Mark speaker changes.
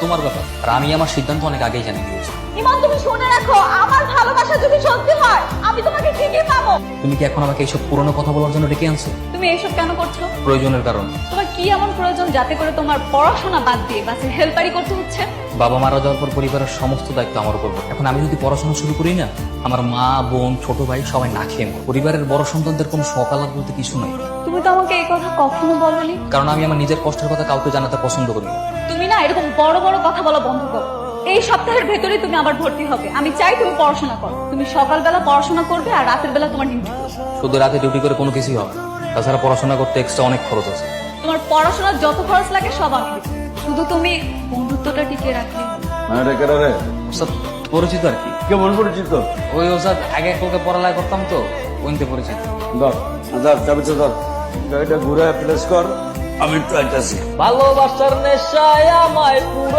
Speaker 1: তোমার ব্যাপার, আর আমি আমার সিদ্ধান্ত অনেক আগেই জানিয়ে দিয়েছি।
Speaker 2: ইমান, তুমি শুনে রাখো, আমার ভালোবাসা যদি সত্যি হয় আমি তোমাকে ঠিকই পাবো।
Speaker 1: তুমি কি এখন আমাকে এইসব পুরনো কথা বলার জন্য ডেকে আনছো?
Speaker 2: তুমি এইসব কেন করছো?
Speaker 1: প্রয়োজনের কারণ।
Speaker 2: তোমার কি এমন প্রয়োজন যাতে করে তোমার পড়াশোনা বাদ দিয়ে বাসের হেল্পারি করতে হচ্ছে?
Speaker 1: বাবা মারা যাওয়ার পর পরিবারের সমস্ত দায়িত্ব আমার উপর পড়ে। এখন আমি যদি পড়াশোনা শুরু করি না, আমার মা বোন ছোট ভাই সবাই না খেয়ে মরবে। পরিবারের বড় সন্তানদের কোনো সকালাত বলতে কিছু নাই।
Speaker 2: তুমি তো আমাকে এই কথা কখনো বলোনি।
Speaker 1: কারণ আমি আমার নিজের কষ্টের কথা কাউকে জানাতে পছন্দ করি না।
Speaker 2: তুমি না এরকম বড় বড় কথা বলা বন্ধ করো। এই সপ্তাহের ভেতরে তুমি আবার ভর্তি হবে। আমি চাই তুমি পড়াশোনা করো। তুমি সকালবেলা পড়াশোনা করবে আর রাতের বেলা তোমার ডিউটি করবে।
Speaker 1: শুধু রাতে ডিউটি করে কোনো কিছুই হবে না। তাছাড়া পড়াশোনা করতে এক্সট্রা অনেক খরচ আছে।
Speaker 2: তোমার পড়াশোনার যত খরচ লাগে সব আমি দেব। শুধু তুমি বন্ধুত্বটা টিকিয়ে রাখলে হবে।
Speaker 3: মানে রে কেন রে?
Speaker 1: ওস্তাদ পরিচিত আর কি।
Speaker 3: কেমন পরিচিত?
Speaker 1: ওই ওস্তাদ আগে কাউকে পড়ালেখা করতাম তো, ওইতে পরিচিত।
Speaker 3: ধর ধর চাবি তো ধর, গাড়িটা ঘুরে প্লেস কর, আমি একটু আইতাছি।
Speaker 1: ভালোবাসার নেশায় আমায় পুরা